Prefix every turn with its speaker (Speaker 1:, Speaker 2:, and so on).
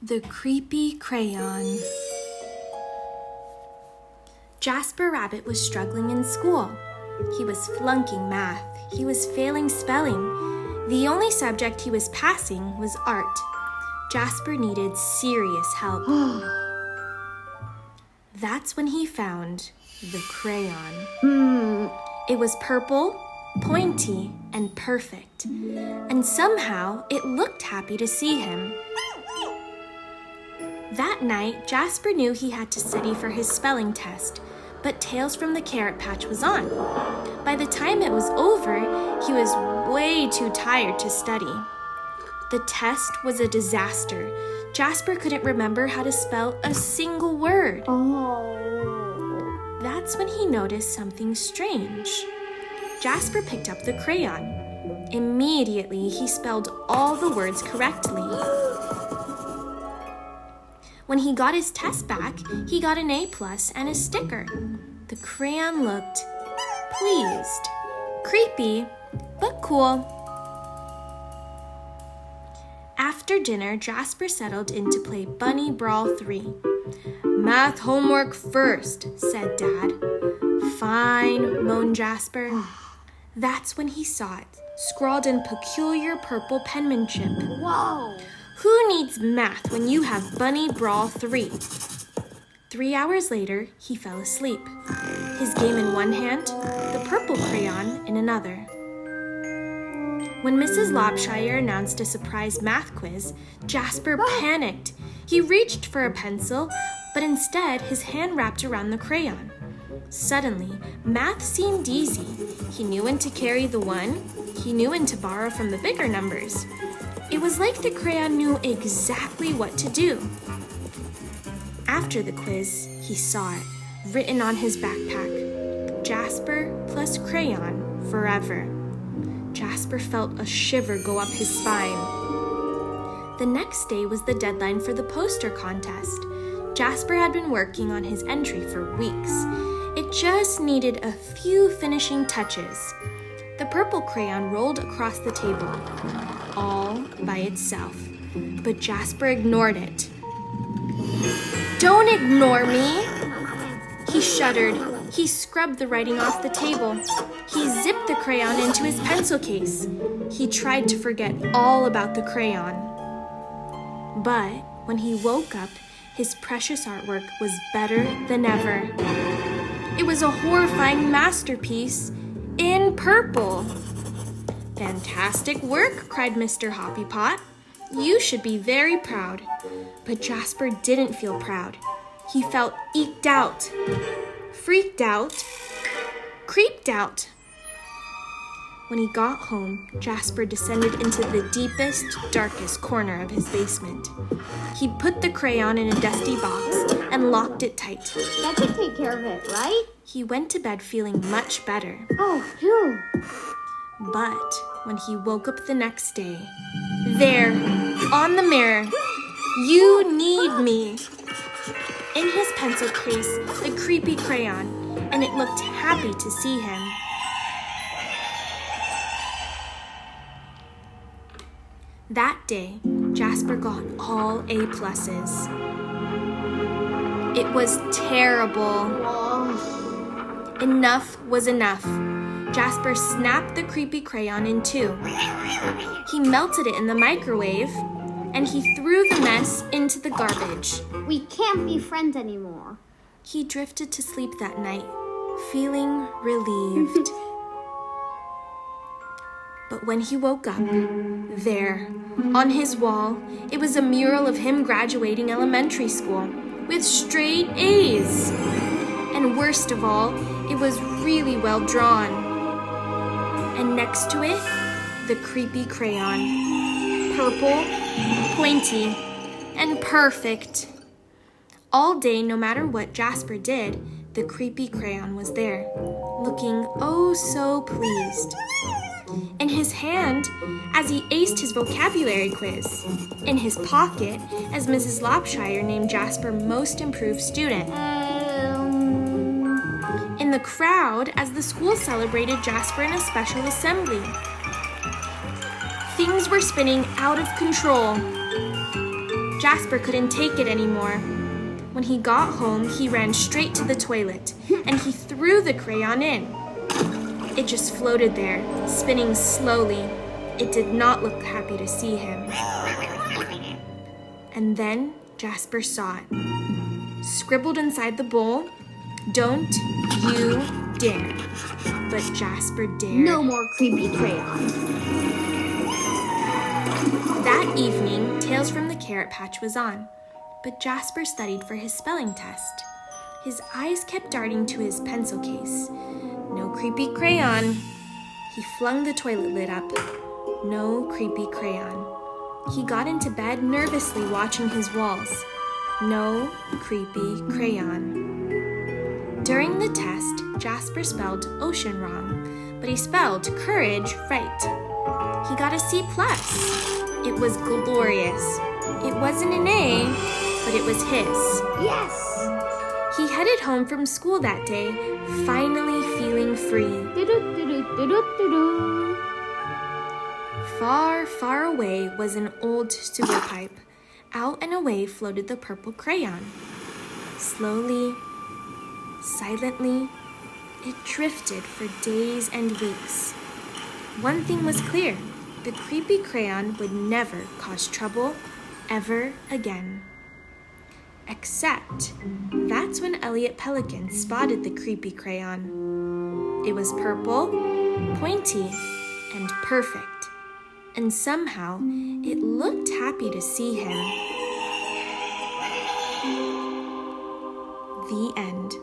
Speaker 1: The Creepy Crayon. Jasper Rabbit was struggling in school. He was flunking math. He was failing spelling. The only subject he was passing was art. Jasper needed serious help. That's when he found the crayon. It was purple, pointy, and perfect. And somehow it looked happy to see him. That night, Jasper knew he had to study for his spelling test, but Tales from the Carrot Patch was on. By the time it was over, he was way too tired to study. The test was a disaster. Jasper couldn't remember how to spell a single word. That's when he noticed something strange. Jasper picked up the crayon. Immediately, he spelled all the words correctly. When he got his test back, he got an A+ and a sticker. The crayon looked pleased. Creepy, but cool. After dinner, Jasper settled in to play Bunny Brawl 3. "Math homework first," said Dad. "Fine," moaned Jasper. That's when he saw it, scrawled in peculiar purple penmanship.
Speaker 2: Whoa!
Speaker 1: Who needs math when you have Bunny Brawl 3? 3 hours later, he fell asleep. His game in one hand, the purple crayon in another. When Mrs. Lobshire announced a surprise math quiz, Jasper panicked. He reached for a pencil, but instead his hand wrapped around the crayon. Suddenly, math seemed easy. He knew when to carry the one. He knew when to borrow from the bigger numbers. It was like the crayon knew exactly what to do. After the quiz, he saw it, written on his backpack. Jasper plus crayon forever. Jasper felt a shiver go up his spine. The next day was the deadline for the poster contest. Jasper had been working on his entry for weeks. It just needed a few finishing touches. The purple crayon rolled across the table, all by itself. But Jasper ignored it. "Don't ignore me!" He shuddered. He scrubbed the writing off the table. He zipped the crayon into his pencil case. He tried to forget all about the crayon. But when he woke up, his precious artwork was better than ever. It was a horrifying masterpiece in purple. "Fantastic work," cried Mr. Hoppypot. "You should be very proud." But Jasper didn't feel proud. He felt eked out, freaked out, creeped out. When he got home, Jasper descended into the deepest, darkest corner of his basement. He put the crayon in a dusty box and locked it tight.
Speaker 2: That should take care of it, right?
Speaker 1: He went to bed feeling much better.
Speaker 2: Oh, phew.
Speaker 1: But when he woke up the next day, there, on the mirror, "You need me." In his pencil case, the creepy crayon, and it looked happy to see him. That day, Jasper got all A+. It was terrible. Enough was enough. Jasper snapped the creepy crayon in two. He melted it in the microwave, and he threw the mess into the garbage.
Speaker 2: We can't be friends anymore.
Speaker 1: He drifted to sleep that night, feeling relieved. But when he woke up, there, on his wall, it was a mural of him graduating elementary school with straight A's. And worst of all, it was really well drawn. And next to it, the creepy crayon. Purple, pointy, and perfect. All day, no matter what Jasper did, the creepy crayon was there, looking oh so pleased. In his hand, as he aced his vocabulary quiz. In his pocket, as Mrs. Lobshire named Jasper Most Improved Student. In the crowd, as the school celebrated Jasper in a special assembly. Things were spinning out of control. Jasper couldn't take it anymore. When he got home, he ran straight to the toilet and he threw the crayon in. It just floated there, spinning slowly. It did not look happy to see him. And then Jasper saw it. Scribbled inside the bowl, "Don't you dare." But Jasper dared.
Speaker 2: No more creepy crayons.
Speaker 1: That evening, Tales from the Carrot Patch was on, but Jasper studied for his spelling test. His eyes kept darting to his pencil case. No creepy crayon. He flung the toilet lid up. No creepy crayon. He got into bed nervously watching his walls. No creepy crayon. During the test, Jasper spelled ocean wrong, but he spelled courage right. He got a C+. It was glorious. It wasn't an A, but it was his.
Speaker 2: Yes!
Speaker 1: He headed home from school that day, finally feeling free.
Speaker 2: Do-do-do-do-do-do-do.
Speaker 1: Far, far away was an old sewer pipe. Out and away floated the purple crayon. Slowly, silently, it drifted for days and weeks. One thing was clear. The creepy crayon would never cause trouble ever again. Except that's when Elliot Pelican spotted the creepy crayon. It was purple, pointy, and perfect. And somehow it looked happy to see him. The end.